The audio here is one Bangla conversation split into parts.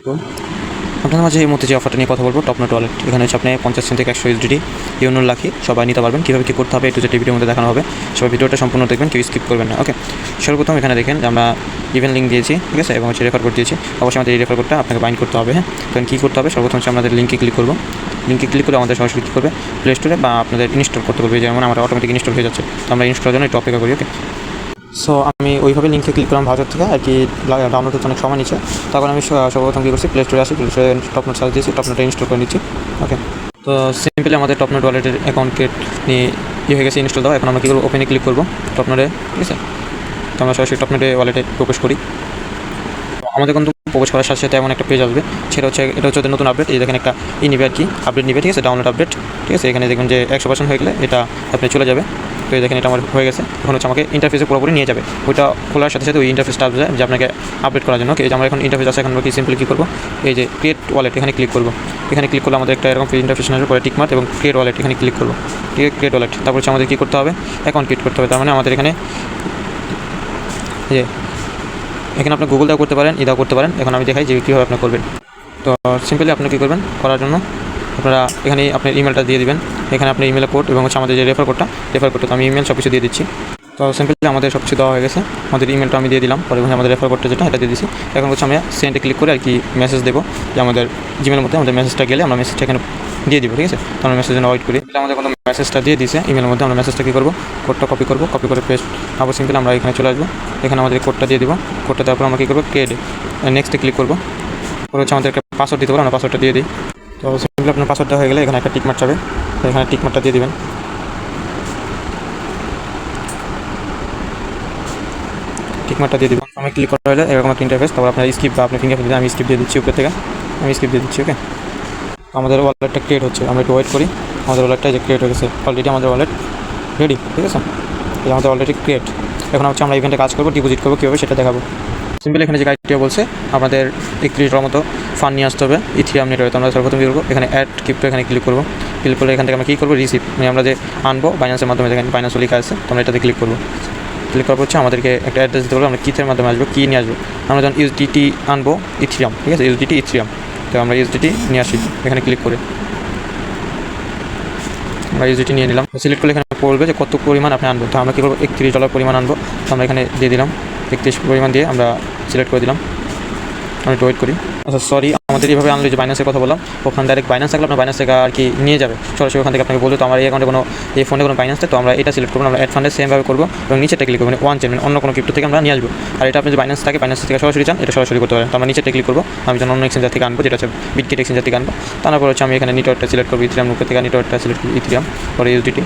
তো আপনাদের মাঝে এই মুহূর্তে যে অফারটা নিয়ে কথা বলবো, টপনোট ওয়ালেট। এখানে হচ্ছে আপনি 50 সেন্ট থেকে 100 USDT ইউনো লাখি সবাই নিতে পারবেন। কীভাবে কী করতে হবে একটু যে ভিডিওর মধ্যে দেখানো হবে, সবাই ভিডিওটা সম্পূর্ণ দেখবেন, কেউ স্কিপ করবেন না। ওকে, সর্বপ্রথম এখানে দেখেন যে আমরা ইভেন্ট লিঙ্ক দিয়েছি, ঠিক আছে, এবং হচ্ছে রেফার কোড দিয়েছি। অবশ্যই আমাদের এই রেফার কোডটা আপনাকে বাইন্ড করতে হবে। হ্যাঁ, তখন কী করতে হবে, সর্বপ্রথম হচ্ছে আমাদের লিঙ্কে ক্লিক করবো। লিঙ্কে ক্লিক করে আমাদের সরাসরি কী করবে, প্লে স্টোরে বা আপনাদের ইনস্টল করতে বলবে, যেমন আমরা অটোমেটিক ইনস্টল হয়ে যাচ্ছে। তো আমরা ইনস্টলের জন্য একটু অপেক্ষা করি। ওকে, সো আমি ওইভাবে লিঙ্কে ক্লিক করলাম ব্রাউজার থেকে, আর কি ডাউনলোড হতে অনেক সময় নিচ্ছে। তখন আমি সর্বপ্রথম কী করছি, প্লে স্টোরে আসি, প্লে স্টোরে টপনোট সার্চ দিয়েছি, টপনোটটা ইনস্টল করে নিচ্ছি। ওকে, তো সিম্পলি আমাদের টপনোট ওয়ালেটের অ্যাকাউন্ট ক্রিয়েট নিয়ে হয়ে গেছে, ইনস্টল দেওয়া। এখন আমরা কী করবো, ওপেনে ক্লিক করবো টপনোটে, ঠিক আছে। তো আমরা সরাসরি টপনোটে ওয়ালেটে প্রবেশ করি। আমাদের কিন্তু প্রবেশ করার সাথে সাথে এমন একটা পেজ আসবে, সেটা হচ্ছে এটা হচ্ছে ওদের নতুন আপডেট। এই দেখেন একটা নিবে আর কি, আপডেট নিবে, ঠিক আছে, ডাউনলোড আপডেট, ঠিক আছে। এখানে দেখুন যে 100% হয়ে গেলে এটা আপনি চলে যাবে। তো এই দেখেন এটা আমার হয়ে গেছে। এখন হচ্ছে আমাকে ইন্টারফেসে পুরোপুরি নিয়ে যাবে। ওইটা খোলার সাথে সাথে ওই ইন্টারফেসটা আসবে যে আপনাকে আপডেট করার জন্য। ওকে, এই যে আমরা এখন ইন্টারফেস আছে, এখন আমরা কি সিম্পলি কী করবো, এই যে ক্রিয়েট ওয়ালেট এখানে ক্লিক করবো। এখানে ক্লিক করলে আমাদের একটা এরকম ইন্টারফেস আসবে, পরে টিকমার্ক এবং ক্রিয়েট ওয়ালেট এখানে ক্লিক করবো। ঠিক আছে, ক্রিয়েট ওয়ালেট। তারপর হচ্ছে আমাদের কী করতে হবে, অ্যাকাউন্ট ক্রিয়েট করতে হবে। তার মানে আমাদের এখানে যে এখানে আপনি গুগল দাও করতে পারেন, ইদাও করতে পারেন। এখন আমি দেখাই যে কীভাবে আপনি করবেন। তো সিম্পলি আপনি কী করবেন, করার জন্য আপনারা এখানে আপনার ইমেলটা দিয়ে দিবেন। এখানে আপনার ইমেল কোড এবং হচ্ছে আমাদের যে রেফার কোডটা তো আমি ইমেল সব কিছু দিয়ে দিচ্ছি। তো সিম্পলি আমাদের সব কিছু দেওয়া হয়ে গেছে। আমাদের ইমেলটা আমি দিয়ে দিলাম, পরে আমাদের রেফার কোডটা যেটা এটা দিয়ে দিচ্ছি। এখন হচ্ছে আমরা সেন্ডে ক্লিক করে আর কি মেসেজ দেবো, যে আমাদের জিমেলের মধ্যে আমাদের মেসেজটা গেলে আমরা মেসেজটা এখানে দিয়ে দিব, ঠিক আছে। তো আমরা মেসেজের জন্য ওয়েট করি। আমাদের কোনো মেসেজটা দিয়ে দিয়েছে ইমেলের মধ্যে, আমরা মেসেজটা কী করবো, কোডটা কপি করবো, কপি করে পেস্ট। আবার সিম্পলি আমরা এখানে চলে আসবো, এখানে আমাদের কোডটা দিয়ে দিব। কোডটা তারপর আমরা কী করবো, ক্রিয়েট নেক্সটে ক্লিক করবো। পরে হচ্ছে আমাদের একটা পাসওয়ার্ড দিতে পারবো, আমরা পাসওয়ার্ডটা দিয়ে দিই। তো সিম্পলি আপনার পাসওয়ার্ডটা হয়ে গেলে এখানে একটা টিকমার্ক যাবে, তো এখানে টিকমার্কটা দিয়ে দিবেন। টিকমার্কটা দিয়ে দিবেন। আমি ক্লিক করা হলে এরকম একটা ইন্টারফেস। তারপর আপনার স্কিপ বা আপনি ফিঙ্গারপ্রিন্ট দিন, আমি স্কিপ দিয়ে দিচ্ছি উপর থেকে, আমি স্কিপ দিয়ে দিচ্ছি। ওকে, আমাদের ওয়ালেটটা ক্রিয়েট হচ্ছে, আমরা একটু ওয়েট করি। আমাদের ওয়ালেটটা যে ক্রিয়েট হয়ে গেছে অলরেডি, আমাদের ওয়ালেট রেডি, ঠিক আছে। এই আমাদের অলরেডি ক্রিয়েট। এখন হচ্ছে আমরা ইভেন্টে কাজ করবো, ডিপোজিট করবো কীভাবে সেটা দেখাবো। সিম্পলি এখানে যে গাইডটা বলছে আমাদের 31 মতো ফান্ড নিয়ে আসতে হবে ইথিরিয়াম নেটওয়ার্কে। তো আমরা সর্বপ্রথম কী করবো, এখানে অ্যাড ক্রিপ্টো এখানে ক্লিক করবো। ক্লিক করলে এখান থেকে আমরা কী করবো, রিসিভ, মানে আমরা যে আনবো বাইন্যান্সের মাধ্যমে, যেখানে বাইন্যান্স লেখা আছে, তো আমরা এটাতে ক্লিক করবো। ক্লিক করার হচ্ছে আমাদেরকে একটা অ্যাড্রেস দিতে বলবো, আমরা কিথের মাধ্যমে আসবো, কী নিয়ে আসবো। আমরা যখন ইউএসডিটি আনবো ইথিরিয়াম, ঠিক আছে, ইউএসডিটি ইথিরিয়াম। তো আমরা ইউএসডিটি নিয়ে আসি, এখানে ক্লিক করে আমরা ইউএসডিটি নিয়ে নিলাম। সিলেক্ট করলে এখানে বলবে যে কত পরিমাণ আপনি আনবো। তো আমরা কী করবো, $31 পরিমাণ আনবো। তো আমরা এখানে দিয়ে দিলাম 31 পরিমাণ দিয়ে আমরা সিলেক্ট করে দিলাম। আমি ওয়েট করি। আচ্ছা সরি, আমাদের এইভাবে আনলে যে বাইন্যান্সের কথা বললাম, ওখানে ডাইরেক্ট বাইন্যান্স থাকলে আপনার বাইন্যান্স থেকে আর কি নিয়ে যাবে সরাসরি ওখান থেকে আপনাকে বলতে। তো আমার এই অ্যাকাউন্টে কোনো এই ফোনে কোনো বাইন্যান্স, তো আমরা এটা সিলেক্ট করবো, আমরা অ্যাড ফান্ডে সেমভাবে করবো এবং নিচেটা ক্লিক করবো, মানে ওয়ান চেন, মানে অন্য কোনো ক্রিপ্টো থেকে আমরা নিয়ে আসবো। আর এটা আপনি যে বাইন্যান্স থাকে, বাইন্যান্স থেকে সরাসরি চান, এটা সরাসরি করতে পারেন। তো আমরা নিচেটা ক্লিক করবো, আমি যেন অন্য এক্সচেঞ্জার থেকে আনবো, যেটা হচ্ছে বিটগেট এক্সচেঞ্জার থেকে আনবো। তারপর হচ্ছে আমি এখানে নেটওয়ার্কটা সিলেক্ট করবো, ইথিরিয়াম উপর থেকে নেটওয়ার্কটা সিলেক্ট করবো, ইথিরিয়াম, পরে ইউএসডিটি।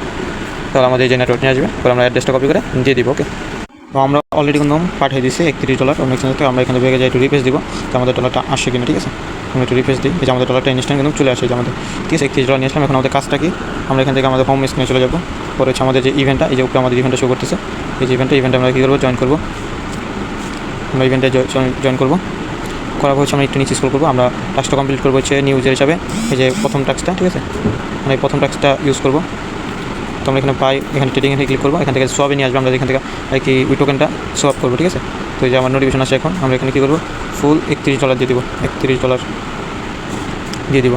তাহলে আমাদের এই যে নেটওয়ার্ক নিয়ে আসবে, পরে আমরা অ্যাড্রেসটা কপি করে দিয়ে দিব। ওকে, তো আমরা অলরেডি কিন্তু পাঠিয়ে দিচ্ছি $31 অন্য এক্সচেঞ্জ থেকে। আমরা এখানে বেগে যাই একটু রিফ্রেশ দিব, তো আমাদের ডলারটা আসছে কিনা, ঠিক আছে। আমরা একটু রিফ্রেশ দিই, এই যে আমাদের ডলারটা ইনস্ট্যান্ট কিন্তু চলে আসে, যে আমাদের, ঠিক আছে, $31 নিয়ে আসলাম। এখন আমাদের কাজটা কি, আমরা এখান থেকে আমাদের হোম স্ক্রিনে চলে যাবো। পরে হচ্ছে আমাদের যে ইভেন্টটা, এই যে উপরে আমাদের ইভেন্টটা শো করতেছে, এই যে ইভেন্টে আমরা কী করবো, জয়েন করবো। আমরা ইভেন্টে জয়েন করবো, করার পর হচ্ছে আমরা একটু নিচে স্ক্রল করবো। আমরা টাস্কটা কমপ্লিট করবো হচ্ছে নিউজের হিসাবে, এই যে প্রথম টাস্কটা, ঠিক আছে, আমরা এই প্রথম টাস্কটা ইউজ করবো। তো আমরা এখানে পাই, এখানে ট্রেডিং এখানে ক্লিক করবো, এখান থেকে সোয়াবে নিয়ে আসবো, আমরা এখান থেকে আর কি ওই টোকেনটা সোয়াপ করবো, ঠিক আছে। তো এই যে আমার নোটিফিকেশন আসে, এখন আমরা এখানে কী করবো, ফুল $31 দিয়ে দিব, $31 দিয়ে দিব,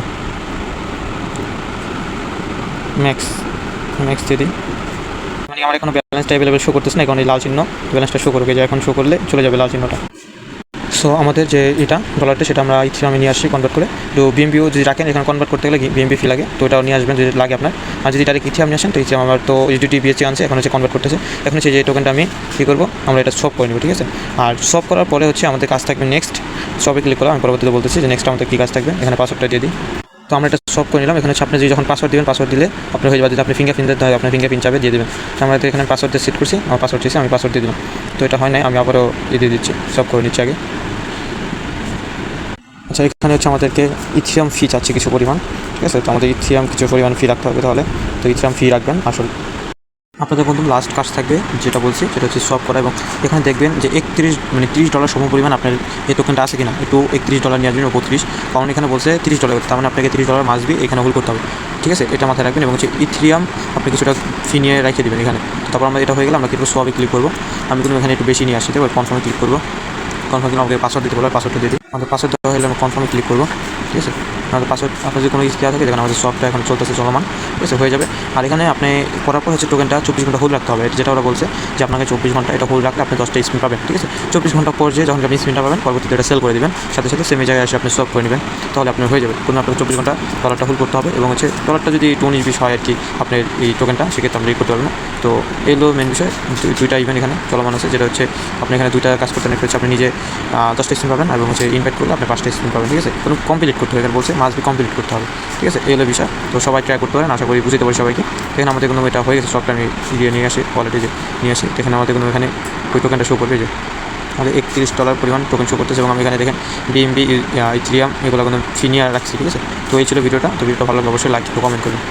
ম্যাক্স দিয়ে দিই। মানে আমার এখন ব্যালেন্সটা অ্যাভেলেবেল শো করতেছে না, এখন এই লাল চিহ্ন ব্যালেন্সটা শো করবে, যে এখন শো করলে চলে যাবে লাল চিহ্নটা। সো আমাদের যে এটা ডলারটা, সেটা আমরা ইথিরিয়ামে নিয়ে আসছি কনভার্ট করে। তো বিএমপিও যদি রাখেন, এখানে কনভার্ট করতে গেলে বিএমপি ফি লাগে, তো ওটাও নিয়ে আসবেন যদি লাগে আপনার। আর যদি ডাইরেক্ট ইথিরিয়াম নিয়ে আসেন, তো ইথিরিয়াম আমার তো ইউএসডিটি বিএসসি আনছে, এখন হচ্ছে কনভার্ট করতেছে। এখন হচ্ছে যে টোকেনটা আমি কী করবো, আমরা এটা সব করে নেব, ঠিক আছে। আর সব করার পরে হচ্ছে আমাদের কাজ থাকবে নেক্সট, সবে ক্লিক করলাম। আমি পরবর্তীতে বলতেছি যে নেক্সট আমাদের কী কাজ থাকবে। এখানে পাসওয়ার্ডটা দিয়ে দিই। তো আমরা এটা সব করে নিলাম। এখানে হচ্ছে আপনি যখন পাসওয়ার্ড দিবেন, পাসওয়ার্ড দিলে আপনার হয়ে যাবে, যদি আপনি ফিঙ্গারপ্রিন্ট দিতে হয়, আপনার ফিঙ্গারপ্রিন্ট চাবে দিয়ে দেবেন। আমরা তো এখানে পাসওয়ার্ড দিয়ে সেট করছি, আমার পাসওয়ার্ড দিয়েছি, আমি পাসওয়ার্ড দিয়ে দিলাম। তো এটা হয় নাই, আমি আবারও দিয়ে দিচ্ছি, সব করে নিচ্ছি আগে। আচ্ছা, এখানে হচ্ছে আমাদেরকে ইথিরিয়াম ফি চাচ্ছে কিছু পরিমাণ, ঠিক আছে। তো আমাদের ইথিরিয়াম কিছু পরিমাণ ফি রাখতে হবে, তাহলে তো ইথিরিয়াম ফি রাখবেন। আসলে আপনাদের বন্ধু লাস্ট কাজ থাকবে যেটা বলছি, সেটা হচ্ছে সোয়াপ করা, এবং এখানে দেখবেন যে $30 সম পরিমাণ আপনার এই টোকেনটা আছে কিনা। একটু $31 নিয়ে আসবেন, 32, কারণ এখানে বলছে $30, তার মানে আপনাকে $30 মাসবি এখানে হোল্ড করতে হবে, ঠিক আছে। এটা মাথায় রাখবেন। এবং হচ্ছে ইথিরিয়াম আপনি কিছুটা ফি নিয়ে রেখে দেবেন এখানে। তারপর আমরা এটা হয়ে গেলে আমরা কিন্তু সোয়াবে ক্লিক করবো। আমি কিন্তু এখানে একটু বেশি নিয়ে আসি, তো কনফার্মে ক্লিক করবো। কনফার্ম আমাকে পাসওয়ার্ড দিতে বলে, পাসওয়ার্ডটা দিয়ে দিই। আমাদের পাসওয়ার্ড দেওয়া হলে আমরা কনফার্মে ক্লিক করবো, ঠিক আছে। আমাদের পাসওয়ার্ড আপনার যদি কোনো কিছু দেওয়া থাকে দেখেন আমাদের সফটটা এখন চলতেছে চলমান, ঠিক আছে, হয়ে যাবে। আর এখানে আপনি করার পর হচ্ছে টোকেনটা 24 ঘন্টা হোল্ড রাখতে হবে, যেটা ওরা বলছে যে আপনাকে 24 ঘন্টা এটা হোল্ড রাখলে আপনি 10টা স্পিন পাবেন, ঠিক আছে। 24 ঘন্টা পর যে যখন আপনি স্পিনটা পাবেন পরবর্তীতে এটা সেল করে দেবেন, সাথে সাথে সেম জায়গায় এসে আপনি সব করে নেবেন, তাহলে আপনার হয়ে যাবে। কোনো আপনাকে 24 ঘন্টা ডলারটা হোল্ড করতে হবে, এবং হচ্ছে ডলারটা যদি 19-20 হয় আর কি আপনার এই টোকেনটা, সেক্ষেত্রে আপনি রিড করতে পারবেন না। তো এই হলো মেন বিষয়। দুইটা ইভেন্ট এখানে চলমান আছে, যেটা হচ্ছে আপনি এখানে দুইটা কাজ করতে হচ্ছে, আপনি নিজে 10টা স্পিন পাবেন এবং হচ্ছে ইনভাইট করলে আপনি 5টা স্পিন পাবেন, ঠিক আছে। কোনো কমপ্লিট করতে হবে, এখানে বলছে মাস্ট বি কমপ্লিট করতে হবে, ঠিক আছে। এই হলো বিষয়। তো সবাই ট্রাই করতে পারেন, আশা করি বুঝতে পারি সবাইকে। এখানে আমাদের কোনো এটা হয়ে গেছে, সবটা আমি নিয়ে আসি কোয়ালিটি যে নিয়ে আসি, এখানে আমাদের কোনো এখানে ওই টোকেনটা শো করবে, যে আমাদের $31 পরিমাণ টোকেন শো করতেছে, এবং আমি এখানে দেখেন BNB ইথেরিয়াম এগুলো কোনো ফি নিয়ে রাখছি, ঠিক আছে। তো এই ছিল ভিডিওটা। তো ভিডিওটা ভালো লাগলে অবশ্যই লাইক কমেন্ট করবেন।